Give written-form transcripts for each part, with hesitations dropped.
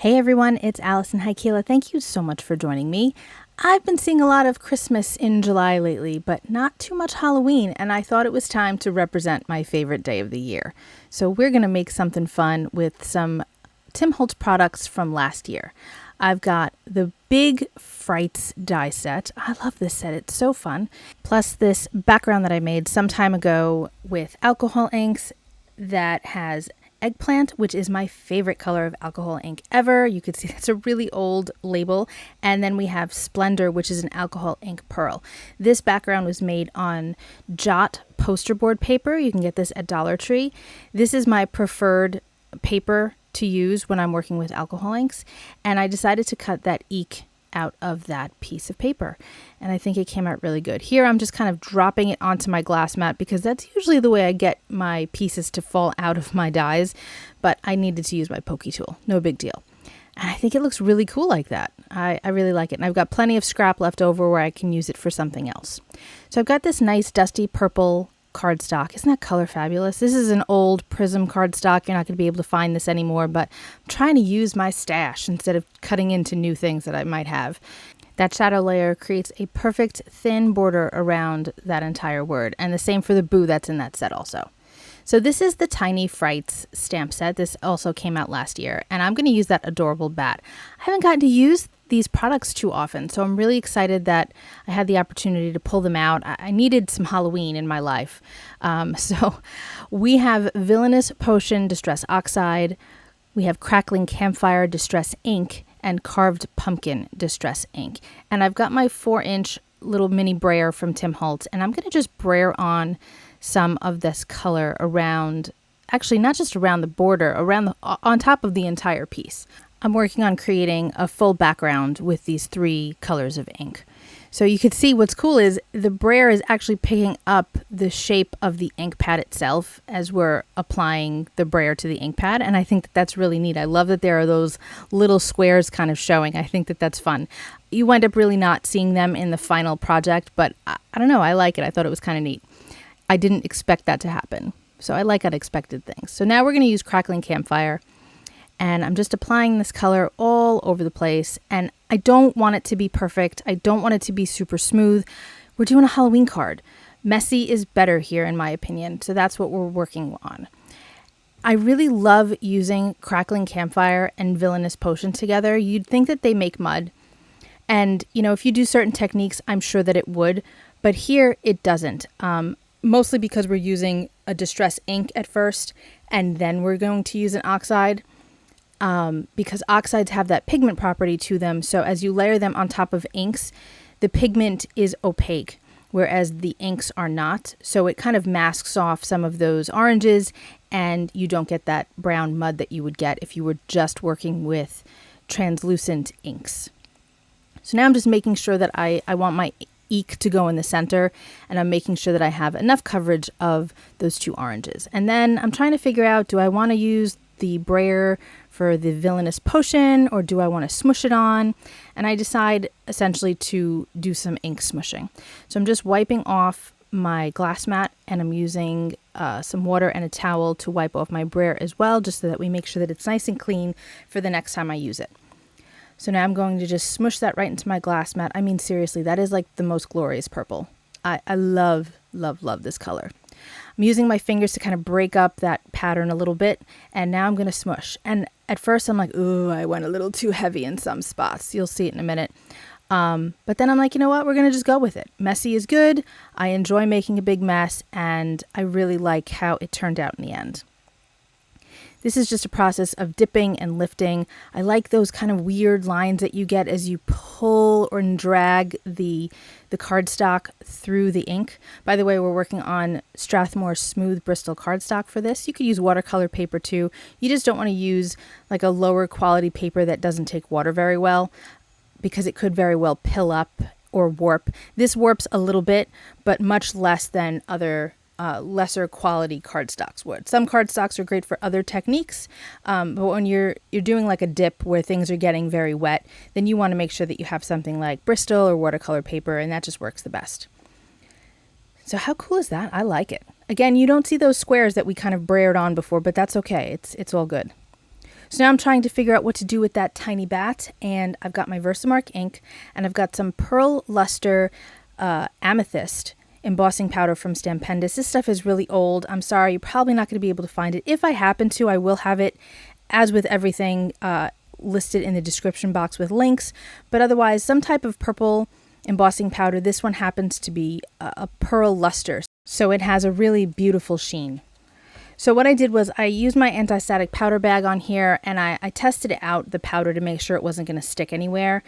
Hey everyone, it's Alison Heikkila. Thank you so much for joining me. I've been seeing a lot of Christmas in July lately, but not too much Halloween, and I thought it was time to represent my favorite day of the year. So we're going to make something fun with some Tim Holtz products from last year. I've got the big Frights die set. I love this set, it's so fun. Plus this background that I made some time ago with alcohol inks that has Eggplant, which is my favorite color of alcohol ink ever. You can see that's a really old label. And then we have Splendor, which is an alcohol ink pearl. This background was made on Jot poster board paper. You can get this at Dollar Tree. This is my preferred paper to use when I'm working with alcohol inks. And I decided to cut that ink out of that piece of paper. And I think it came out really good. Here I'm just kind of dropping it onto my glass mat because that's usually the way I get my pieces to fall out of my dies, but I needed to use my pokey tool. No big deal. And I think it looks really cool like that. I really like it. And I've got plenty of scrap left over where I can use it for something else. So I've got this nice dusty purple cardstock. Isn't that color fabulous? This is an old Prism cardstock. You're not going to be able to find this anymore, but I'm trying to use my stash instead of cutting into new things that I might have. That shadow layer creates a perfect thin border around that entire word, and the same for the boo that's in that set also. So this is the Tiny Frights stamp set. This also came out last year, and I'm going to use that adorable bat. I haven't gotten to use these products too often, so I'm really excited that I had the opportunity to pull them out. I needed some Halloween in my life. So we have Villainous Potion Distress Oxide, we have Crackling Campfire Distress Ink, and Carved Pumpkin Distress Ink. And I've got my 4-inch little mini brayer from Tim Holtz, and I'm going to just brayer on some of this color around, actually not just around the border, on top of the entire piece. I'm working on creating a full background with these 3 colors of ink. So you can see what's cool is the brayer is actually picking up the shape of the ink pad itself as we're applying the brayer to the ink pad. And I think that that's really neat. I love that there are those little squares kind of showing. I think that that's fun. You wind up really not seeing them in the final project, but I don't know. I like it. I thought it was kind of neat. I didn't expect that to happen. So I like unexpected things. So now we're going to use Crackling Campfire. And I'm just applying this color all over the place. And I don't want it to be perfect. I don't want it to be super smooth. We're doing a Halloween card. Messy is better here, in my opinion. So that's what we're working on. I really love using Crackling Campfire and Villainous Potion together. You'd think that they make mud. And, you know, if you do certain techniques, I'm sure that it would. But here, it doesn't. Mostly because we're using a Distress ink at first. And then we're going to use an Oxide. Because oxides have that pigment property to them. So as you layer them on top of inks, the pigment is opaque, whereas the inks are not. So it kind of masks off some of those oranges, and you don't get that brown mud that you would get if you were just working with translucent inks. So now I'm just making sure that I want my ink to go in the center, and I'm making sure that I have enough coverage of those 2 oranges. And then I'm trying to figure out, do I want to use the brayer for the Villainous Potion, or do I want to smush it on? And I decide essentially to do some ink smushing. So I'm just wiping off my glass mat, and I'm using some water and a towel to wipe off my brayer as well, just so that we make sure that it's nice and clean for the next time I use it. So now I'm going to just smush that right into my glass mat. I mean, seriously, that is like the most glorious purple. I love, love, love this color. I'm using my fingers to kind of break up that pattern a little bit, and now I'm going to smush. And at first I'm like, ooh, I went a little too heavy in some spots. You'll see it in a minute. But then I'm like, you know what? We're going to just go with it. Messy is good. I enjoy making a big mess, and I really like how it turned out in the end. This is just a process of dipping and lifting. I like those kind of weird lines that you get as you pull or drag the cardstock through the ink. By the way, we're working on Strathmore smooth Bristol cardstock for this. You could use watercolor paper too. You just don't want to use like a lower quality paper that doesn't take water very well, because it could very well pill up or warp. This warps a little bit, but much less than other lesser quality cardstocks would. Some cardstocks are great for other techniques, but when you're doing like a dip where things are getting very wet, then you want to make sure that you have something like Bristol or watercolor paper, and that just works the best. So how cool is that? I like it. Again, you don't see those squares that we kind of brayered on before, but that's okay. It's all good. So now I'm trying to figure out what to do with that tiny bat, and I've got my VersaMark ink, and I've got some Pearl Lustre Amethyst embossing powder from Stampendous. This stuff is really old. I'm sorry, you're probably not going to be able to find it. If I happen to, I will have it, as with everything, listed in the description box with links. But otherwise, some type of purple embossing powder. This one happens to be a Pearl Lustre, so it has a really beautiful sheen. So what I did was I used my anti-static powder bag on here, and I tested out the powder to make sure it wasn't going to stick anywhere.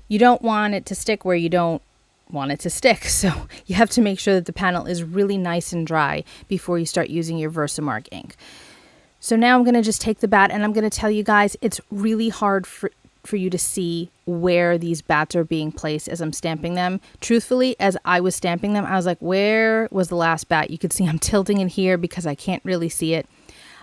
You don't want it to stick where you don't want it to stick, so you have to make sure that the panel is really nice and dry before you start using your VersaMark ink. So now I'm going to just take the bat, and I'm going to tell you guys it's really hard for you to see where these bats are being placed as I'm stamping them. Truthfully, as I was stamping them, I was like, where was the last bat? You could see I'm tilting in here because I can't really see it.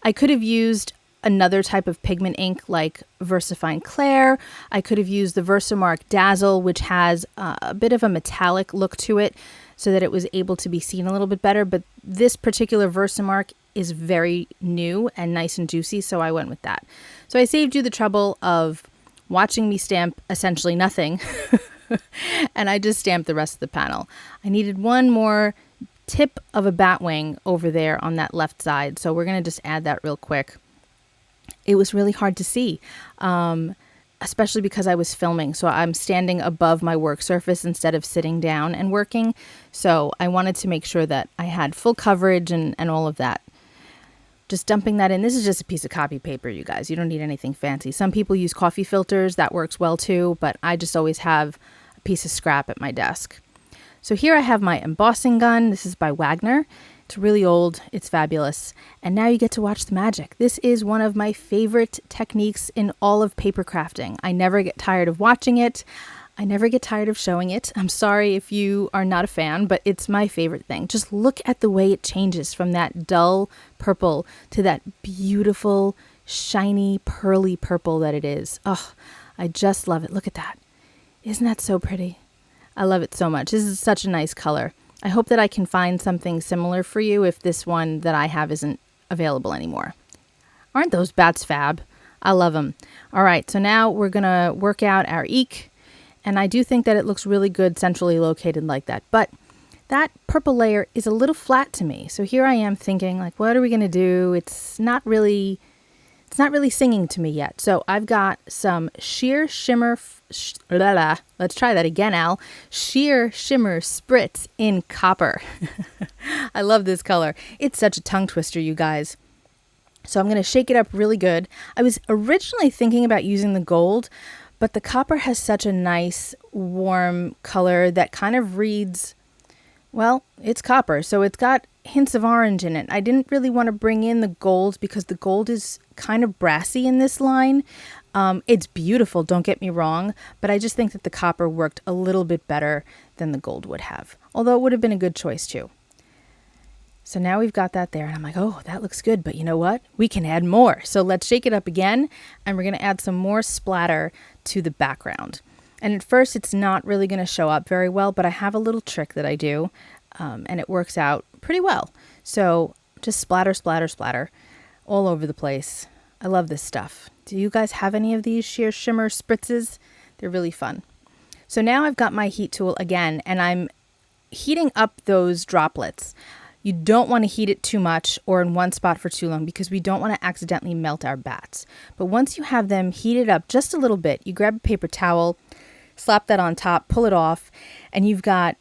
I could have used another type of pigment ink like VersaFine Clair. I could have used the VersaMark Dazzle, which has a bit of a metallic look to it so that it was able to be seen a little bit better. But this particular VersaMark is very new and nice and juicy, so I went with that. So I saved you the trouble of watching me stamp essentially nothing, and I just stamped the rest of the panel. I needed one more tip of a bat wing over there on that left side, so we're going to just add that real quick. It was really hard to see, especially because I was filming, so I'm standing above my work surface instead of sitting down and working, so I wanted to make sure that I had full coverage and all of that. Just dumping that in. This is just a piece of copy paper, you guys. You don't need anything fancy. Some people use coffee filters. That works well too, but I just always have a piece of scrap at my desk. So here I have my embossing gun. This is by Wagner. It's really old. It's fabulous. And now you get to watch the magic. This is one of my favorite techniques in all of paper crafting. I never get tired of watching it. I never get tired of showing it. I'm sorry if you are not a fan, but it's my favorite thing. Just look at the way it changes from that dull purple to that beautiful, shiny, pearly purple that it is. Oh, I just love it. Look at that. Isn't that so pretty? I love it so much. This is such a nice color. I hope that I can find something similar for you if this one that I have isn't available anymore. Aren't those bats fab? I love them. All right, so now we're going to work out our eek. And I do think that it looks really good centrally located like that. But that purple layer is a little flat to me. So here I am thinking, like, what are we going to do? It's not really singing to me yet. So I've got some Sheer Shimmer, let's try that again, Al. Sheer Shimmer Spritz in copper. I love this color. It's such a tongue twister, you guys. So I'm going to shake it up really good. I was originally thinking about using the gold, but the copper has such a nice warm color that kind of reads, well, it's copper, so it's got hints of orange in it. I didn't really want to bring in the gold because the gold is kind of brassy in this line. It's beautiful, don't get me wrong, but I just think that the copper worked a little bit better than the gold would have, although it would have been a good choice too. So now we've got that there, and I'm like, oh, that looks good, but you know what? We can add more. So let's shake it up again, and we're going to add some more splatter to the background. And at first, it's not really going to show up very well, but I have a little trick that I do, and it works out pretty well. So just splatter, splatter, splatter all over the place. I love this stuff. Do you guys have any of these sheer shimmer spritzes? They're really fun. So now I've got my heat tool again, and I'm heating up those droplets. You don't want to heat it too much or in one spot for too long because we don't want to accidentally melt our bats. But once you have them heated up just a little bit, you grab a paper towel, slap that on top, pull it off, and you've got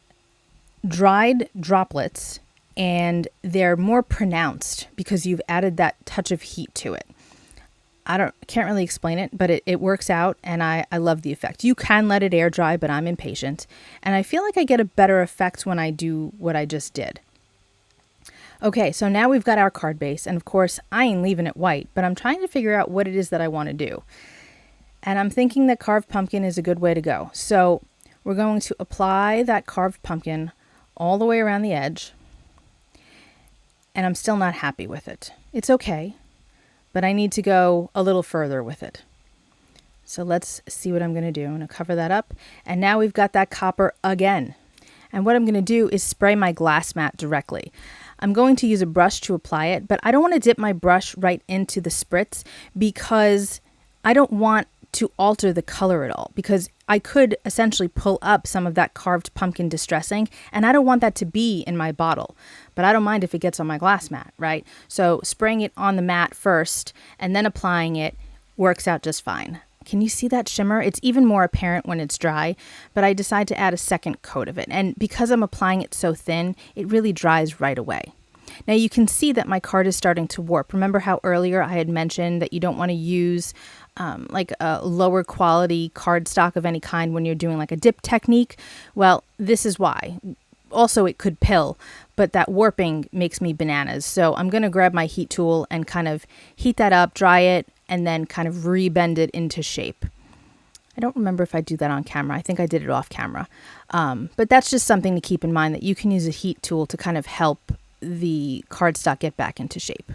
dried droplets, and they're more pronounced because you've added that touch of heat to it. Can't really explain it, but it works out, and I love the effect. You can let it air dry, but I'm impatient, and I feel like I get a better effect when I do what I just did. Okay, so now we've got our card base, and of course, I ain't leaving it white, but I'm trying to figure out what it is that I want to do. And I'm thinking that carved pumpkin is a good way to go. So we're going to apply that carved pumpkin all the way around the edge, and I'm still not happy with it. It's okay, but I need to go a little further with it. So let's see what I'm going to do. I'm going to cover that up, and now we've got that copper again. And what I'm going to do is spray my glass mat directly. I'm going to use a brush to apply it, but I don't want to dip my brush right into the spritz because I don't want to alter the color at all, because I could essentially pull up some of that carved pumpkin distressing, and I don't want that to be in my bottle, but I don't mind if it gets on my glass mat, right? So spraying it on the mat first and then applying it works out just fine. Can you see that shimmer? It's even more apparent when it's dry, but I decide to add a second coat of it, and because I'm applying it so thin, it really dries right away. Now you can see that my card is starting to warp. Remember how earlier I had mentioned that you don't want to use like a lower quality cardstock of any kind when you're doing like a dip technique? Well, this is why. Also, it could pill, but that warping makes me bananas. So I'm going to grab my heat tool and kind of heat that up, dry it, and then kind of rebend it into shape. I don't remember if I do that on camera. I think I did it off camera. But that's just something to keep in mind, that you can use a heat tool to kind of help the cardstock get back into shape.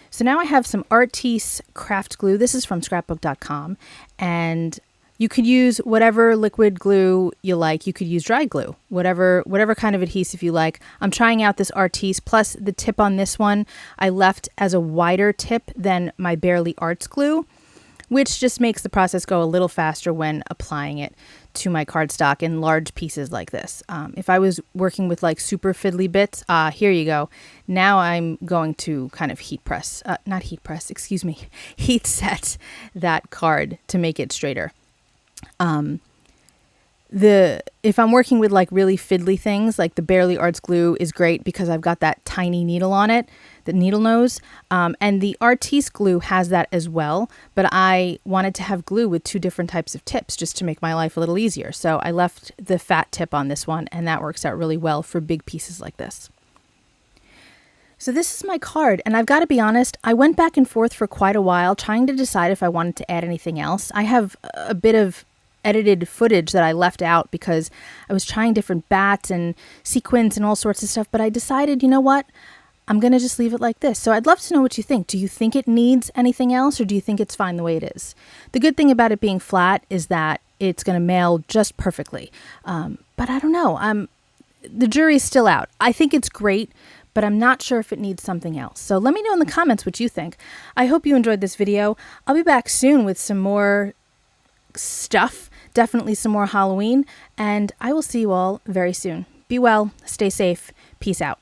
So now I have some Artis craft glue. This is from scrapbook.com, and you could use whatever liquid glue you like. You could use dry glue, whatever kind of adhesive you like. I'm trying out this Artis, plus the tip on this one I left as a wider tip than my Barely Arts glue, which just makes the process go a little faster when applying it to my cardstock in large pieces like this. If I was working with like super fiddly bits, here you go. Now I'm going to kind of heat set that card to make it straighter. If I'm working with like really fiddly things, like the Barely Arts glue is great because I've got that tiny needle on it, the needle nose, and the Artis glue has that as well, but I wanted to have glue with two different types of tips just to make my life a little easier. So I left the fat tip on this one, and that works out really well for big pieces like this. So this is my card, and I've got to be honest, I went back and forth for quite a while trying to decide if I wanted to add anything else. I have a bit of edited footage that I left out because I was trying different bats and sequins and all sorts of stuff, but I decided, you know what? I'm going to just leave it like this. So I'd love to know what you think. Do you think it needs anything else, or do you think it's fine the way it is? The good thing about it being flat is that it's going to mail just perfectly. But I don't know. The jury's still out. I think it's great, but I'm not sure if it needs something else. So let me know in the comments what you think. I hope you enjoyed this video. I'll be back soon with some more stuff, definitely some more Halloween, and I will see you all very soon. Be well, stay safe, peace out.